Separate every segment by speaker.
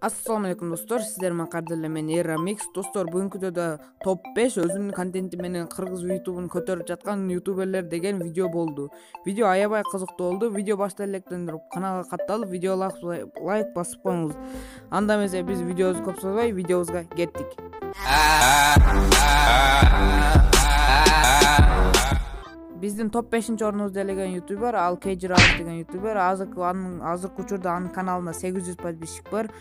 Speaker 1: Assalamu alaikum dostlar, sizler менен кадырлуу мен Eramix. Достор, бүгүнкү видеодо топ 5 өзүнүн контенти менен кыргыз YouTube'ун көтөрүп жаткан ютуберлер деген видео болду. Видео аябай кызыктуу болду. Видео баштан электенип каналга катталып, видео лайк басып коюңуз. Анда эмесе биз видеобузду көп созбой, видеобузга кеттик. Биздин топ 5-орунубузду ээлеген ютубер ал Kejiralp деген ютубер. Азыркы учурда анын каналында 800 подписчик бар.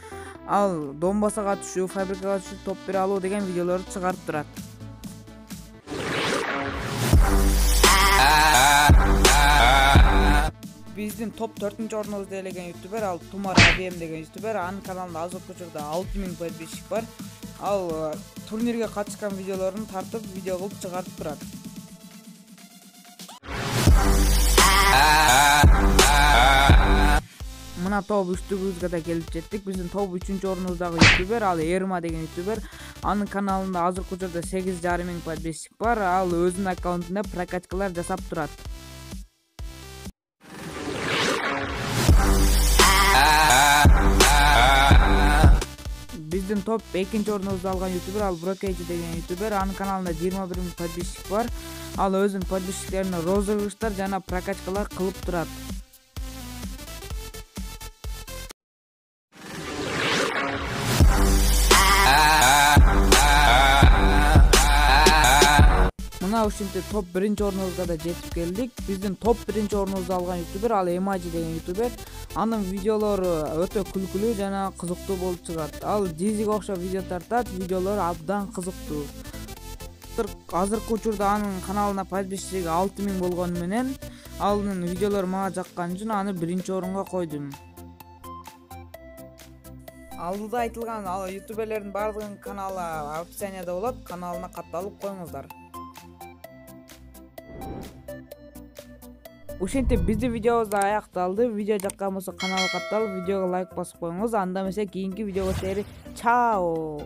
Speaker 1: Ал Донбассага түшүү, фабрикага түшүү, топ 1 алуу деген видеолорду чыгарып турат. Биздин топ 4-орунубузду ээлеген ютубер ал Тумар ABM деген ютубер. Анын каналында азыркы учурда 6000 подписчик бар. Ал турнирге катышкан видеолорун тартып, видео кылып чыгарып турат. Мына топ 3-түбүзгө да келип жеттик. Биздин топ 3-орунуздагы ютубер ал Erma деген ютубер. Анын каналында азыркы учурда 8500 подписчик бар. Ал өзүнүн аккаунтунда прокачкалар жасап турат. Биздин топ 2-орунубузду алган ютубер ал Brokeji деген ютубер. Анын каналында 21000 подписчик бар. Ал өзүнүн подписчиктерине розыгрыштар жана прокачкалар кылып турат. Мына ушинтип топ 1-орунубузга да жетип келдик. Биздин топ 1-орунубузду алган ютубер ал Emaji деген ютубер. Анын видеолору өтө күлкүлүү жана кызыктуу болуп чыгат. Ал дизиге окшоп видео тартат, видеолору абдан кызыктуу. Азыркы учурда анын каналына подписчиги 6000 болгону менен анын видеолору мага жаккан үчүн аны 1-орунга койдум. Алдыда айтылган ютуберлердин баардыгынын каналы описанияда болот, каналына катталып коюңуздар. Ушинтип биздин видеобуз да аякталды. Видео жаккан болсо каналга катталып, видеого лайк басып коюңуз. Анда эмесе кийинки видеого чейин чао.